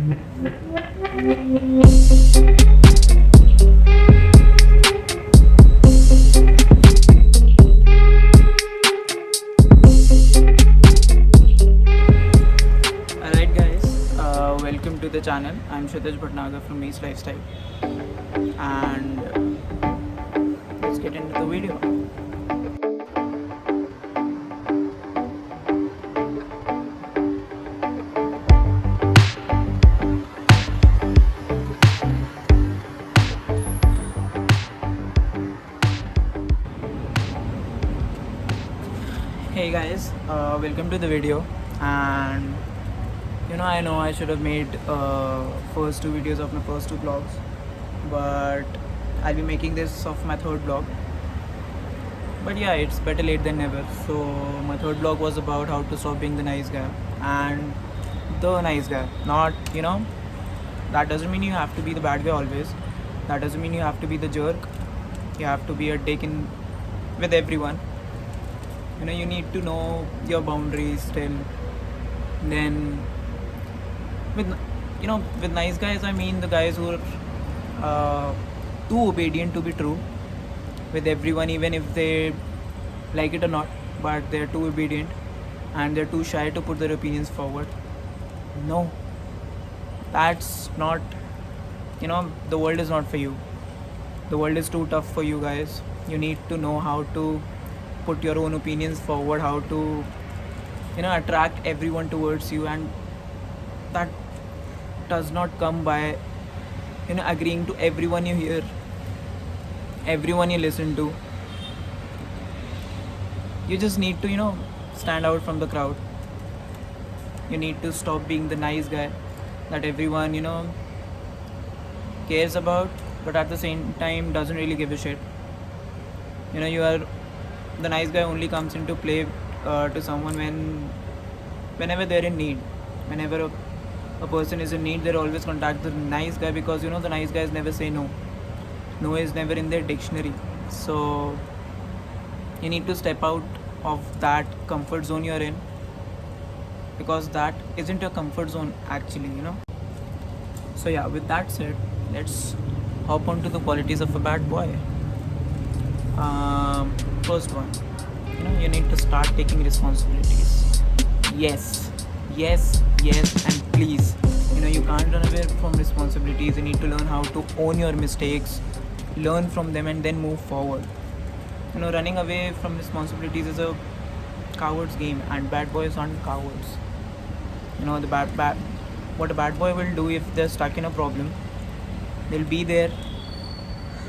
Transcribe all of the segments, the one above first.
Alright guys, welcome to the channel. I'm Kshitij Bhatnagar from East Lifestyle, and let's get into the video. Hey guys, welcome to the video. And I know I should have made first two videos of my first two vlogs, but I'll be making this of my third vlog. But yeah, it's better late than never. So my third vlog was about how to stop being the nice guy, and the nice guy. Not, that doesn't mean you have to be the bad guy always. That doesn't mean you have to be the jerk. You have to be a dick with everyone. You need to know your boundaries still. Then with nice guys, I mean the guys who are too obedient to be true with everyone, even if they like it or not, but they're too obedient and they're too shy to put their opinions forward. No, that's not, the world is not for you. The world is too tough for you guys. You need to know how to put your own opinions forward, how to attract everyone towards you, and that does not come by agreeing to everyone you hear, everyone you listen to. You just need to stand out from the crowd. You need to stop being the nice guy that everyone cares about, but at the same time doesn't really give a shit. You are the nice guy only comes into play to someone whenever they're in need. Whenever a person is in need, they'll always contact the nice guy, because the nice guys never say no. No is never in their dictionary. So you need to step out of that comfort zone you're in, because that isn't your comfort zone actually. So yeah, with that said, let's hop on to the qualities of a bad boy. First one, you need to start taking responsibilities. Yes, and please, you can't run away from responsibilities. You need to learn how to own your mistakes, learn from them, and then move forward. Running away from responsibilities is a coward's game, and bad boys aren't cowards. What a bad boy will do if they're stuck in a problem, they'll be there,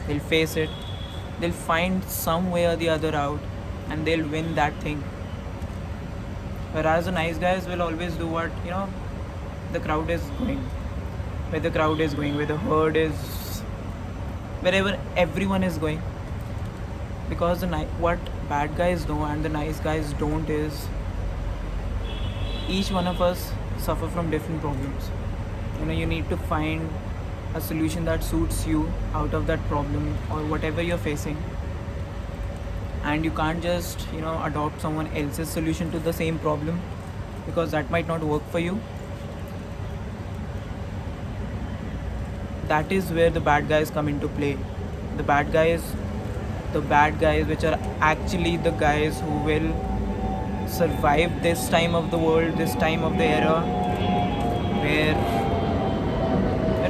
they'll face it, they'll find some way or the other out, and they'll win that thing. Whereas the nice guys will always do what the crowd is going, where the crowd is going, where the herd is, wherever everyone is going. Because what bad guys know and the nice guys don't is, each one of us suffer from different problems. You need to find a solution that suits you out of that problem or whatever you're facing, and you can't just adopt someone else's solution to the same problem, because that might not work for you. That is where the bad guys come into play. The bad guys which are actually the guys who will survive this time of the world, this time of the era, where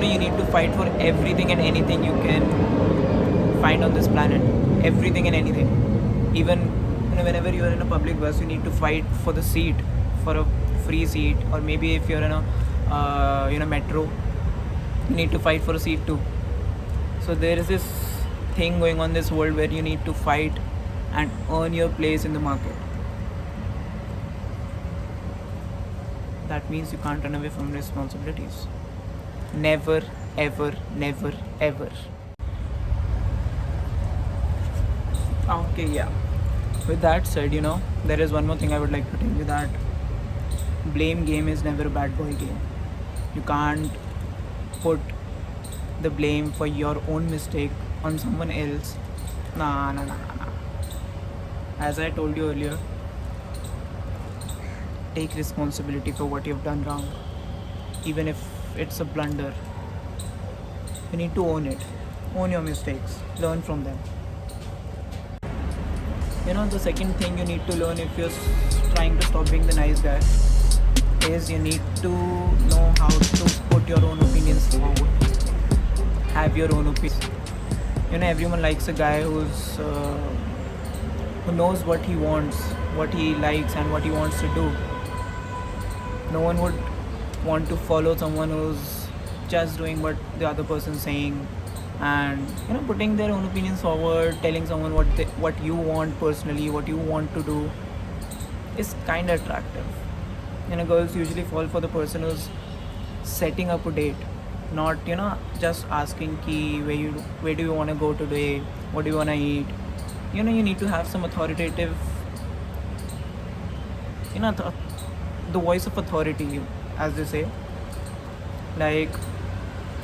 you need to fight for everything and anything you can find on this planet. Everything and anything. Even whenever you are in a public bus, you need to fight for the seat, for a free seat, or maybe if you're in a metro, you need to fight for a seat too. So there is this thing going on in this world where you need to fight and earn your place in the market. That means you can't run away from responsibilities. Never, ever, never, ever. Okay, yeah. With that said, there is one more thing I would like to tell you, that blame game is never a bad boy game. You can't put the blame for your own mistake on someone else. Nah. As I told you earlier, take responsibility for what you've done wrong. Even if it's a blunder, you need to own it. Own your mistakes, learn from them. The second thing you need to learn if you're trying to stop being the nice guy is you need to know how to put your own opinions forward. Have your own opinions. Everyone likes a guy who knows what he wants, what he likes, and what he wants to do. No one would want to follow someone who's just doing what the other person's saying, and putting their own opinions forward, telling someone what you want personally, what you want to do, is kind of attractive. Girls usually fall for the person who's setting up a date, not just asking ki where do you want to go today, what do you want to eat. You need to have some authoritative, the voice of authority, as they say. Like,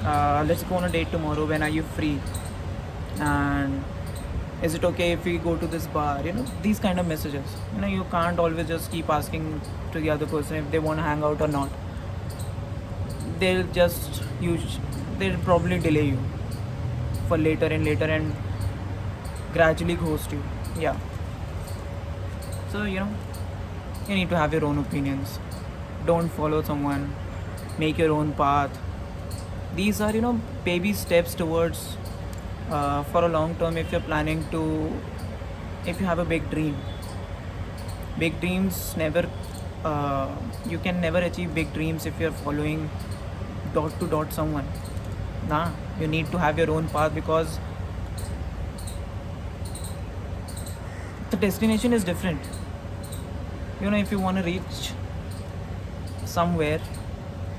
let's go on a date tomorrow, when are you free, and is it okay if we go to this bar? These kind of messages. You can't always just keep asking to the other person if they want to hang out or not. They'll probably delay you for later and gradually ghost you. Yeah. So you need to have your own opinions. Don't follow someone. Make your own path. These are baby steps towards for a long term. If you have a big dream. Big dreams never you can never achieve big dreams if you're following dot to dot someone. You need to have your own path, because the destination is different. If you want to reach somewhere,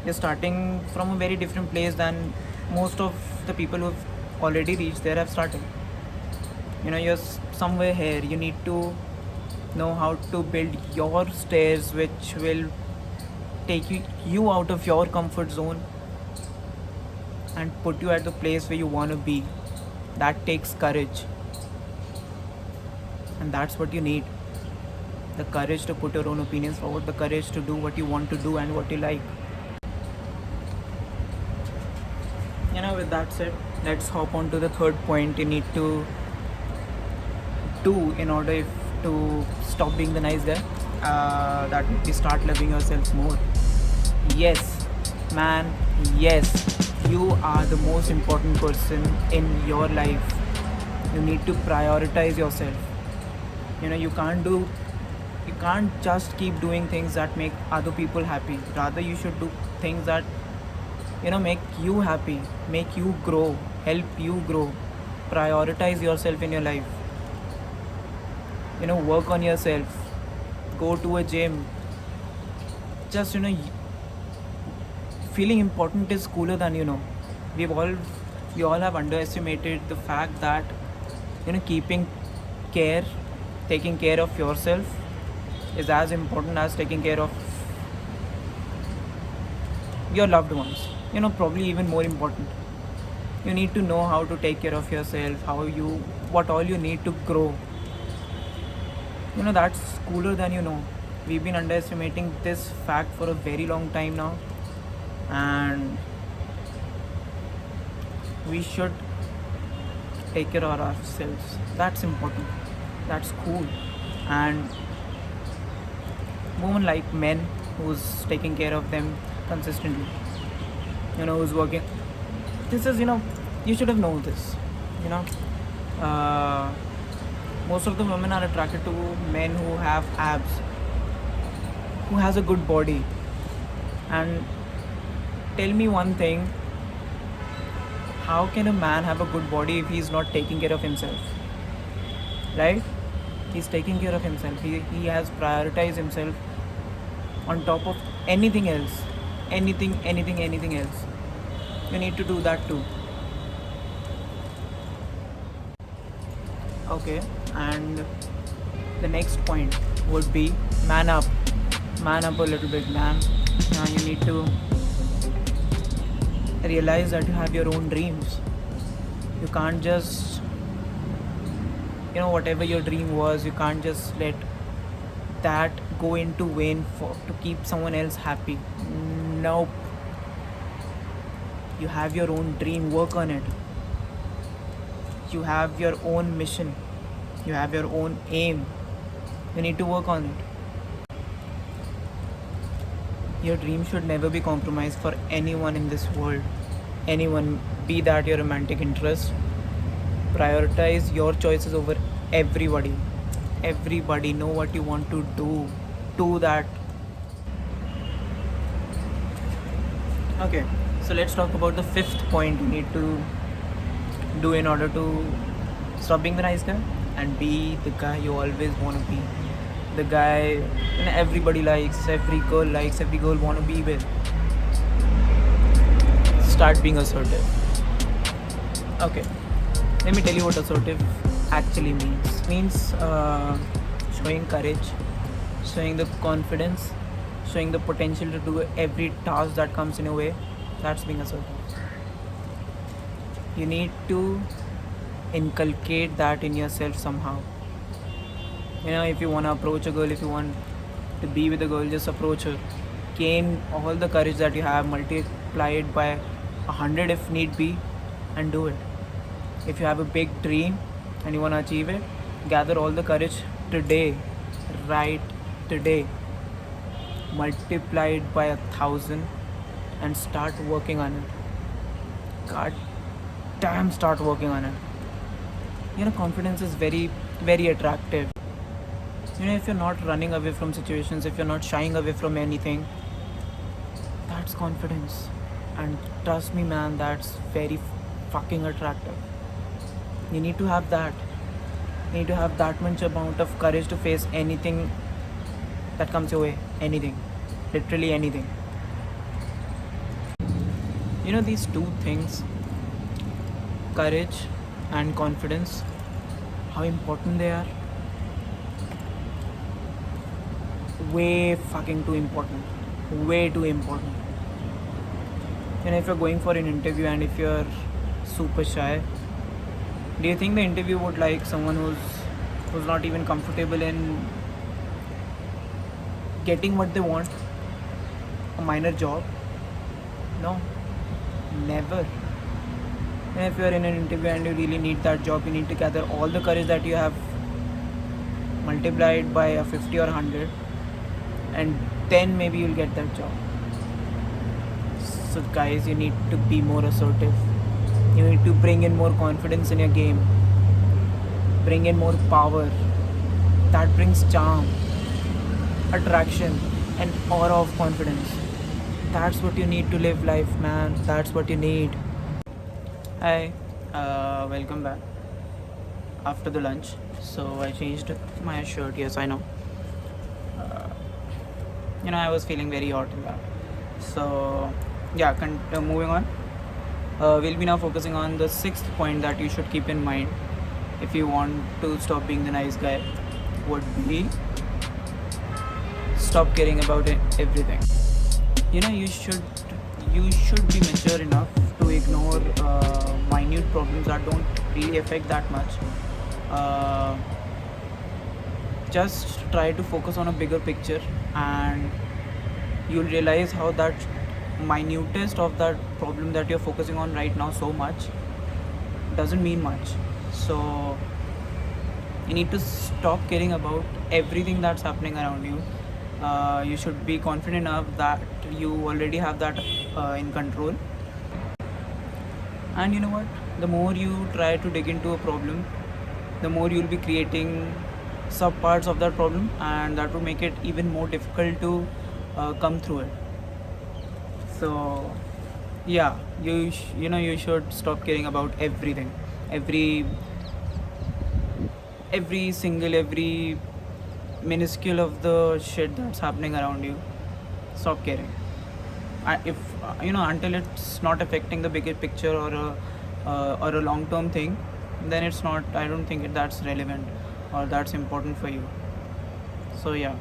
you're starting from a very different place than most of the people who've already reached there have started. You're somewhere here. You need to know how to build your stairs, which will take you out of your comfort zone and put you at the place where you want to be. That takes courage, and that's what you need. The courage to put your own opinions forward, the courage to do what you want to do and what you like. With that said, let's hop on to the third point you need to do in order to stop being the nice guy. That would be start loving yourself more. Yes, man, yes, you are the most important person in your life. You need to prioritize yourself. You can't just keep doing things that make other people happy. Rather, you should do things that make you happy, make you grow, help you grow. Prioritize yourself in your life. Work on yourself. Go to a gym. Just feeling important is cooler than we all have underestimated the fact that taking care of yourself is as important as taking care of your loved ones. Probably even more important. You need to know how to take care of yourself, what all you need to grow. That's cooler than we've been underestimating this fact for a very long time now, and we should take care of ourselves. That's important. That's cool. And women like men who's taking care of them consistently, who's working. This is you should have known this. Most of the women are attracted to men who have abs, who has a good body. And tell me one thing, how can a man have a good body if he's not taking care of himself? Right? He's taking care of himself. He has prioritized himself on top of anything else. Anything else. You need to do that too. Okay, and the next point would be man up. Man up a little bit, man. Now you need to realize that you have your own dreams. You can't just, whatever your dream was, you can't just let that go into vain to keep someone else happy. Nope. You have your own dream, work on it. You have your own mission, you have your own aim, you need to work on it. Your dream should never be compromised for anyone in this world. Anyone, be that your romantic interest. Prioritize your choices over everybody. Everybody, know what you want to do. Do that. Okay, so let's talk about the fifth point you need to do in order to stop being the nice guy and be the guy you always want to be. The guy everybody likes, every girl want to be with. Start being assertive. Okay, let me tell you what assertive actually means. It means showing courage, showing the confidence, showing the potential to do every task that comes in your way. That's being assertive. You need to inculcate that in yourself somehow. If you want to approach a girl, if you want to be with a girl, just approach her. Gain all the courage that you have, multiply it by 100 if need be, and do it. If you have a big dream and you want to achieve it, gather all the courage today, right today. Multiply it by 1,000 and start working on it. God damn, start working on it. Confidence is very, very attractive. If you're not running away from situations, if you're not shying away from anything, that's confidence. And trust me, man, that's very fucking attractive. You need to have that. You need to have that much amount of courage to face anything that comes your way. Anything. Literally anything. These two things, courage and confidence, how important they are. Way fucking too important. Way too important. If you're going for an interview and if you're super shy, do you think the interview would like someone who's not even comfortable in getting what they want? A minor job? No. Never. If you're in an interview and you really need that job, you need to gather all the courage that you have, multiplied by a 50 or 100, and then maybe you'll get that job. So guys, you need to be more assertive. You need to bring in more confidence in your game. Bring in more power. That brings charm, attraction, and aura of confidence. That's what you need to live life, man. That's what you need. Hi, welcome back after the lunch. So I changed my shirt. Yes, I know. I was feeling very hot in that. So yeah, moving on. We'll be now focusing on the sixth point that you should keep in mind if you want to stop being the nice guy. Would be stop caring about everything. You should be mature enough to ignore minute problems that don't really affect that much. Just try to focus on a bigger picture, and you'll realize how that minutest of that problem that you're focusing on right now so much doesn't mean much. So you need to stop caring about everything that's happening around you. You should be confident enough that you already have that in control. And you know what? The more you try to dig into a problem, the more you'll be creating subparts of that problem, and that will make it even more difficult to come through it. So yeah, you should stop caring about everything, every minuscule of the shit that's happening around you. Stop caring. If until it's not affecting the bigger picture or a long-term thing, then it's not. I don't think that's relevant or that's important for you. So yeah,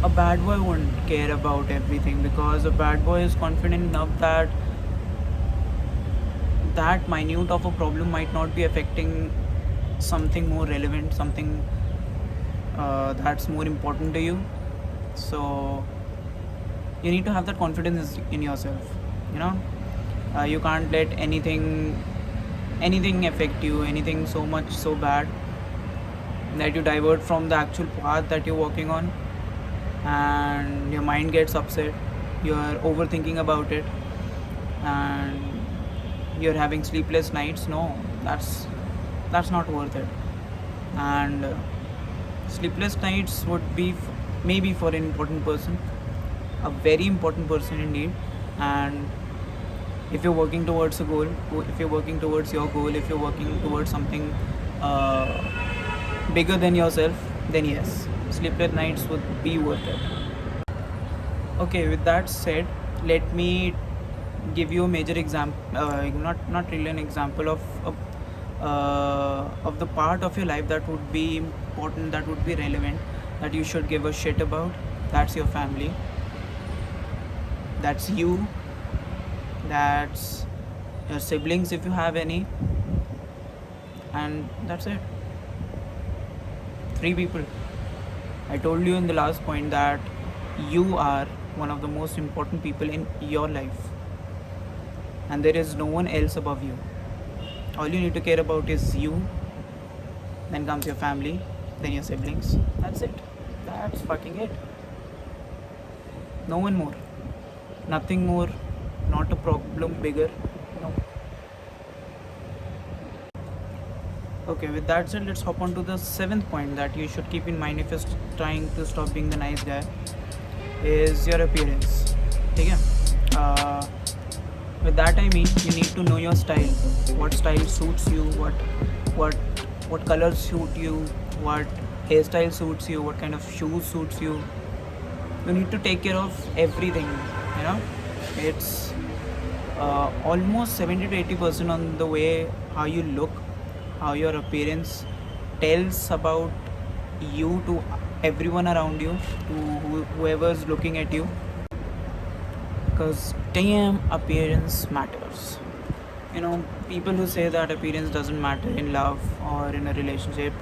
a bad boy won't care about everything, because a bad boy is confident enough that that minute of a problem might not be affecting something more relevant, something that's more important to you. So you need to have that confidence in yourself. You know, you can't let anything affect you, anything so much so bad that you divert from the actual path that you're walking on, and your mind gets upset, you're overthinking about it, and you're having sleepless nights. No, that's not worth it. And sleepless nights would be maybe for an important person, a very important person indeed. And if you're working towards a goal, if you're working towards your goal, if you're working towards something bigger than yourself, then yes, sleepless nights would be worth it. Okay, with that said, let me give you a major example, not really an example of the part of your life that would be important, that would be relevant, that you should give a shit about. That's your family, that's you, that's your siblings if you have any, and that's it. 3 people. I told you in the last point that you are one of the most important people in your life, and there is no one else above you. All you need to care about is you, then comes your family, then your siblings. That's it. That's fucking it. No one more. Nothing more. Not a problem bigger. No. Okay, with that said, let's hop on to the 7th point that you should keep in mind if you're trying to stop being the nice guy, is your appearance. Okay? With that I mean you need to know your style. What style suits you? What colors suit you? What hairstyle suits you? What kind of shoes suits you? You need to take care of everything. You know, it's almost 70 to 80% on the way how you look, how your appearance tells about you to everyone around you, to whoever's looking at you. Because damn, appearance matters. You know, people who say that appearance doesn't matter in love or in a relationship,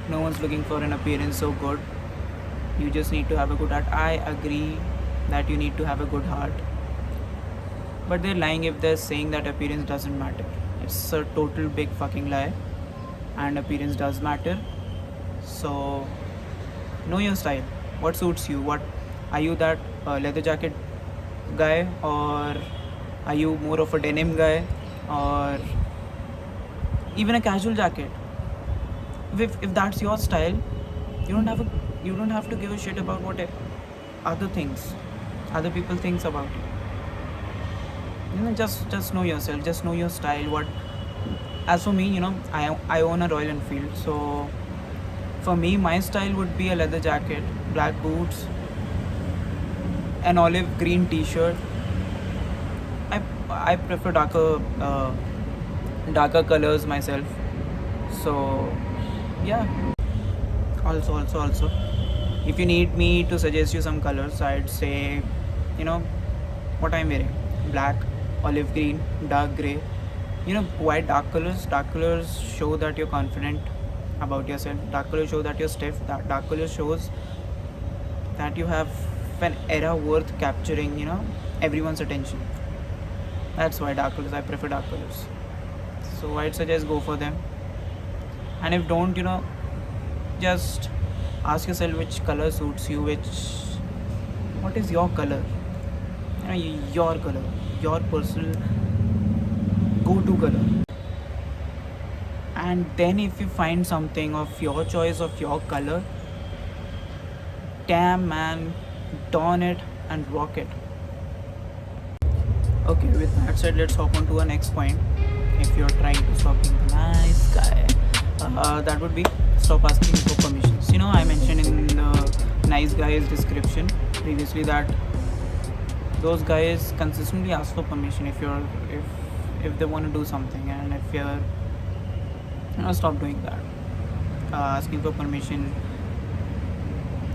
no one's looking for an appearance so good. You just need to have a good heart. I agree that you need to have a good heart, but they're lying if they're saying that appearance doesn't matter. It's a total big fucking lie, and appearance does matter. So know your style. What suits you? What are you, that leather jacket guy, or are you more of a denim guy, or even a casual jacket? If that's your style, you don't have to give a shit about what other people thinks about you. You know, just know yourself, just know your style. What As for me, you know, I own a Royal Enfield, so for me my style would be a leather jacket, black boots, an olive green t-shirt. I prefer darker colors myself. So yeah. Also, if you need me to suggest you some colors, I'd say, you know, what I'm wearing: black, olive green, dark gray. You know, why dark colors? Dark colors show that you're confident about yourself. Dark colors show that you're stiff. Dark colors shows that you have an era worth capturing, you know, everyone's attention. That's why dark colors, I prefer dark colors. So I'd suggest go for them. And if don't, you know, just ask yourself which color suits you, what is your color, you know, your color, your personal go-to color. And then if you find something of your choice, of your color, damn man, don it and rock it. Okay, with that said, let's hop on to our next point. If you're trying to stop being a nice guy, that would be stop asking for permissions. You know, I mentioned in the nice guys description previously that those guys consistently ask for permission if they want to do something, and if you're, you know, stop doing that. Asking for permission.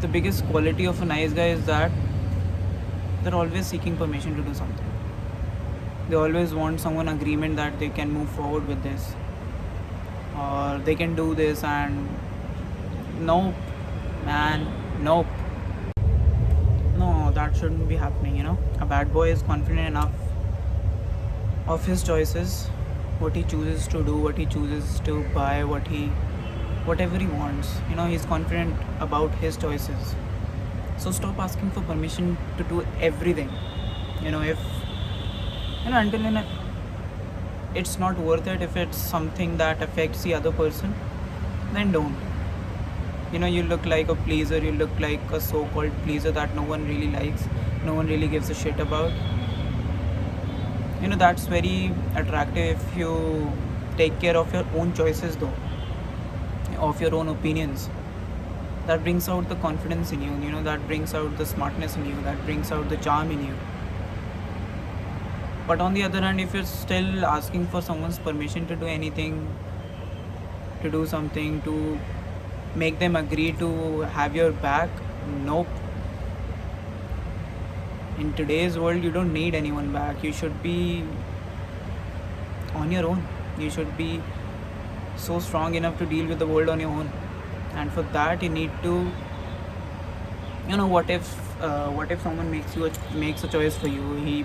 The biggest quality of a nice guy is that they're always seeking permission to do something. They always want someone agreement that they can move forward with this, or they can do this. And nope, man, nope. No, that shouldn't be happening. A bad boy is confident enough of his choices, what he chooses to do, what he chooses to buy, whatever he wants. He's confident about his choices. So stop asking for permission to do everything. If until it's not worth it, if it's something that affects the other person, then don't. You look like a pleaser, you look like a so-called pleaser that no one really likes, no one really gives a shit about. That's very attractive if you take care of your own choices, though, of your own opinions. That brings out the confidence in you, that brings out the smartness in you, that brings out the charm in you. But on the other hand, if you're still asking for someone's permission to do anything, to do something, to make them agree to have your back, nope. In today's world, you don't need anyone back. You should be on your own. You should be so strong enough to deal with the world on your own. And for that, you need to, what if someone makes a choice for you?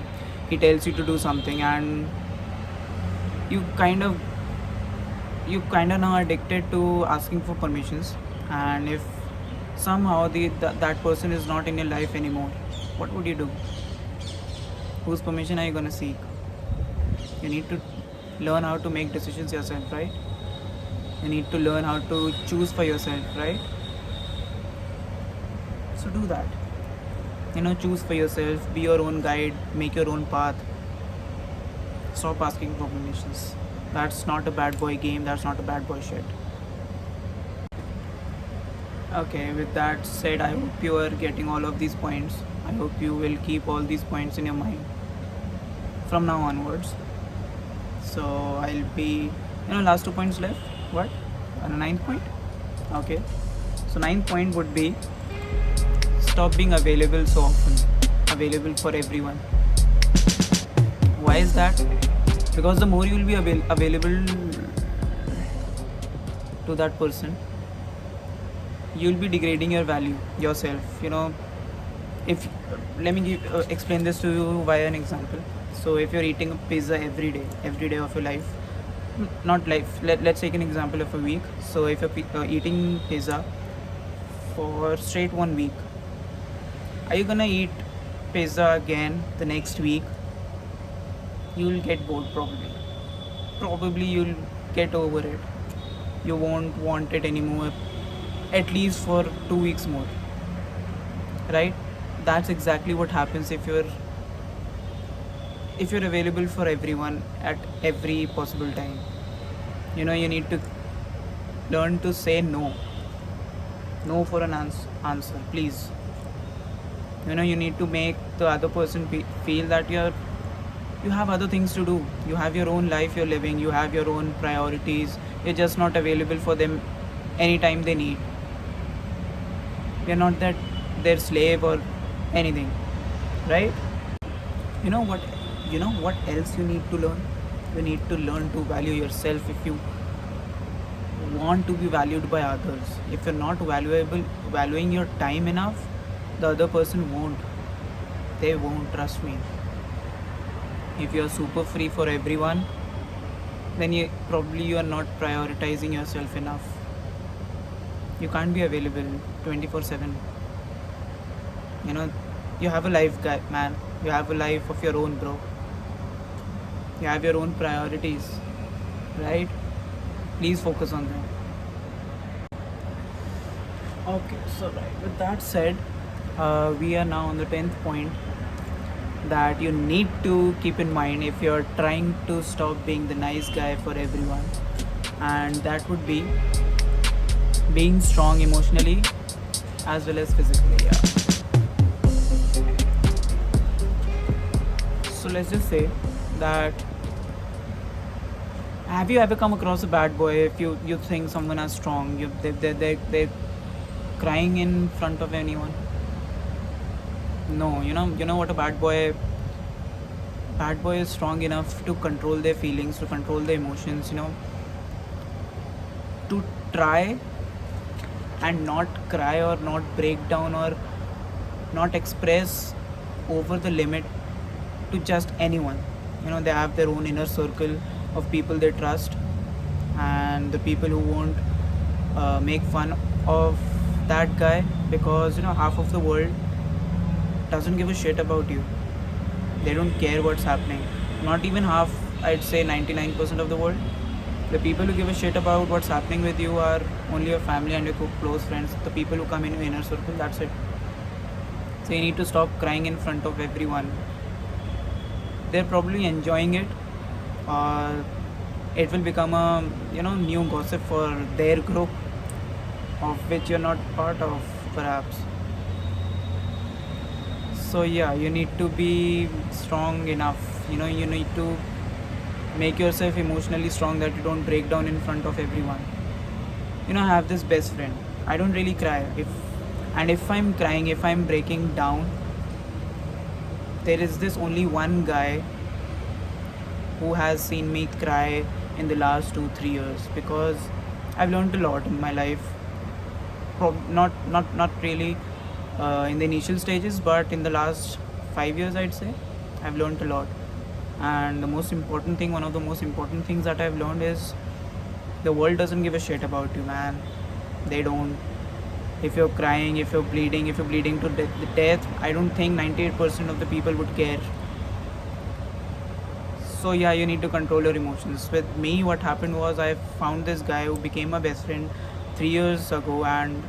He tells you to do something, and you kind of now addicted to asking for permissions. And if somehow that person is not in your life anymore, what would you do? Whose permission are you gonna seek? You need to learn how to make decisions yourself, right? You need to learn how to choose for yourself, right? So do that. Choose for yourself, be your own guide, make your own path. Stop asking for permissions. That's not a bad boy game, that's not a bad boy shit. Okay, with that said, I hope you are getting all of these points. I hope you will keep all these points in your mind from now onwards. So I'll be, last 2 points left. What? And a 9th point? Okay. So 9th point would be, stop being available so often. Available for everyone. Why is that? Because the more you will be available to that person, you'll be degrading your value, yourself. If let me explain this to you via an example. So if you're eating a pizza every day of your life, not life, let's take an example of a week. So if you're eating pizza for straight 1 week, are you gonna eat pizza again the next week? You'll get bored, probably you'll get over it. You won't want it anymore, at least for 2 weeks more, right? That's exactly what happens if you're available for everyone at every possible time. You need to learn to say no for an answer, please. You need to make the other person feel that you have other things to do. You have your own life you're living, you have your own priorities. You're just not available for them anytime they need. You're not that their slave or anything, right? You know what else you need to learn? You need to learn to value yourself. If you want to be valued by others, if you're not valuing your time enough, the other person won't. They won't, trust me. If you're super free for everyone, then you are not prioritizing yourself enough. You can't be available 24/7. You have a life, guy, man. You have a life of your own, bro. You have your own priorities, right? Please focus on them. Okay, so right, with that said, we are now on the 10th point that you need to keep in mind if you're trying to stop being the nice guy for everyone, and that would be being strong emotionally as well as physically. Yeah. So let's just say that, have you ever come across a bad boy? If you think someone is strong, they're crying in front of anyone? No. You know what a bad boy is strong enough to control their feelings, to control their emotions, to try and not cry or not break down or not express over the limit to just anyone. They have their own inner circle of people they trust, and the people who won't make fun of that guy, because half of the world doesn't give a shit about you. They don't care what's happening. Not even half, I'd say 99% of the world. The people who give a shit about what's happening with you are only your family and your close friends, the people who come in your inner circle, that's it. So you need to stop crying in front of everyone. They're probably enjoying it, or it will become a new gossip for their group, of which you're not part of, perhaps. So yeah, you need to be strong enough. You need to make yourself emotionally strong that you don't break down in front of everyone. I have this best friend. I don't really cry. If I'm crying, if I'm breaking down, there is this only one guy who has seen me cry in the last 2 3 years, because I've learned a lot in my life. Not really in the initial stages, but in the last 5 years, I'd say I've learned a lot. And one of the most important things that I've learned is the world doesn't give a shit about you, man. They don't. If you're crying, if you're bleeding to death, I don't think 98% of the people would care. So yeah, you need to control your emotions. With me, what happened was I found this guy who became my best friend 3 years ago, and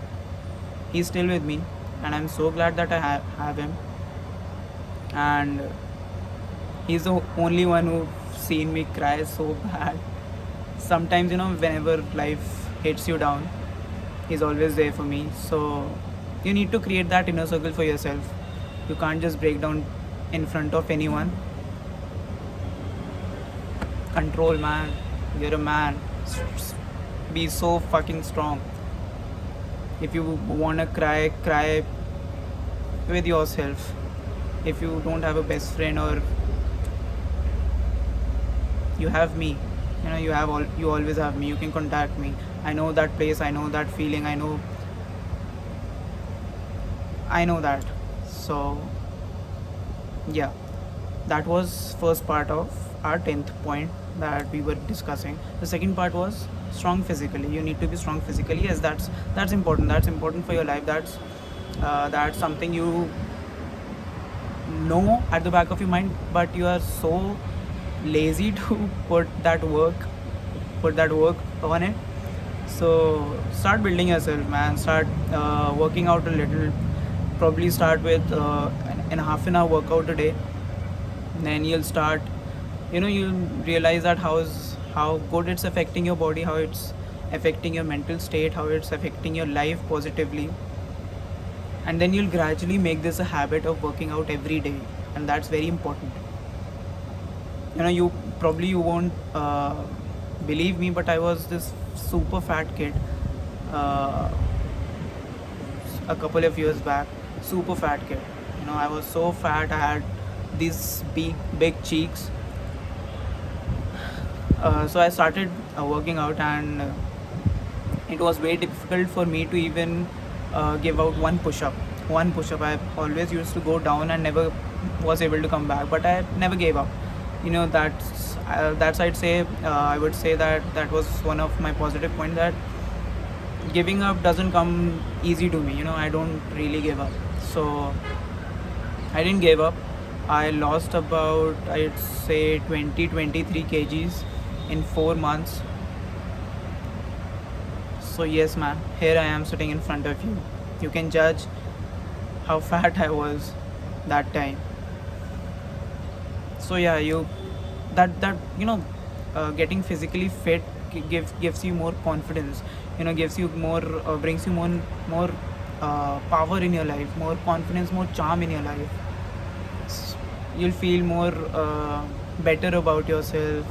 he's still with me, and I'm so glad that I have him. And he's the only one who's seen me cry so bad. Sometimes, whenever life hits you down, he's always there for me. So you need to create that inner circle for yourself. You can't just break down in front of anyone. Control, man. You're a man. Be so fucking strong. If you wanna cry, cry with yourself. If you don't have a best friend, or you have me, you always have me. You can contact me. I know that place. I know that feeling. I know that. So yeah, that was first part of our 10th point that we were discussing. The second part was strong physically. You need to be strong physically. Yes, that's important. That's important for your life. That's something you know at the back of your mind, but you are so lazy to put that work on it. So start building yourself, man. Start working out a little. Probably start with an half an hour workout a day. Then you'll start, you'll realize that how good it's affecting your body, how it's affecting your mental state, how it's affecting your life positively. And then you'll gradually make this a habit of working out every day, and that's very important. You won't believe me, but I was this super fat kid uh, a couple of years back. Super fat kid. I was so fat. I had these big cheeks. So I started working out, and it was very difficult for me to even give out one push-up. I always used to go down and never was able to come back, but I never gave up. That's I would say that was one of my positive points, that giving up doesn't come easy to me. I don't really give up. So I didn't give up. I lost about, I'd say, 23 kgs in 4 months. So yes, man, here I am sitting in front of you. You can judge how fat I was that time. So yeah, getting physically fit gives you more confidence. Gives you more, brings you more power in your life, more confidence, more charm in your life. You'll feel more better about yourself.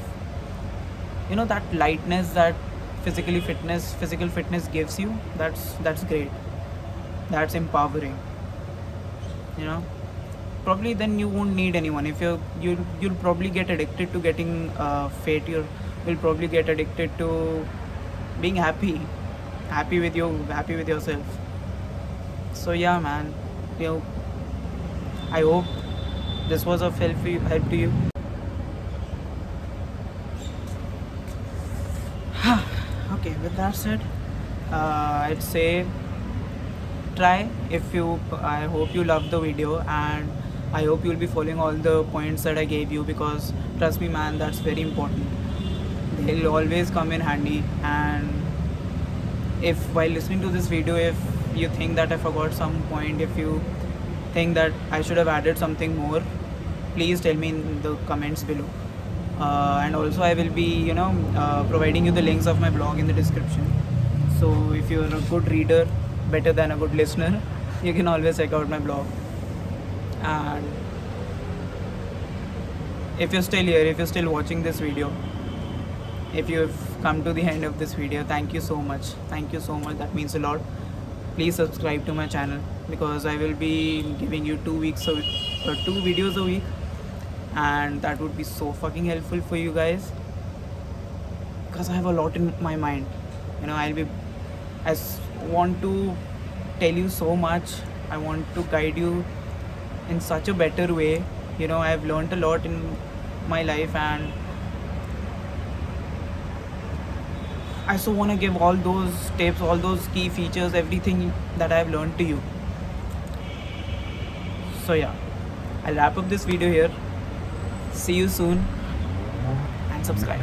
That lightness that physical fitness gives you, that's great. That's empowering. you know Probably then you won't need anyone. If you'll probably get addicted to getting fit. You'll probably get addicted to being happy with yourself. So yeah, man, you know I hope this was of help to you. Okay, with that said, I'd say try. I hope you loved the video, and I hope you'll be following all the points that I gave you, because trust me man, that's very important. They'll always come in handy. And if while listening to this video, if you think that I forgot some point, if you think that I should have added something more, please tell me in the comments below. And also I will be providing you the links of my blog in the description. So if you're a good reader, better than a good listener, you can always check out my blog. And if you're still here, if you're still watching this video, if you've come to the end of this video, thank you so much. Thank you so much, that means a lot. Please subscribe to my channel, because I will be giving you 2 videos a week, and that would be so fucking helpful for you guys, because I have a lot in my mind. I want to tell you so much. I want to guide you in such a better way. I have learned a lot in my life, and I so want to give all those tips, all those key features, everything that I have learned to you. So yeah, I'll wrap up this video here. See you soon, and subscribe.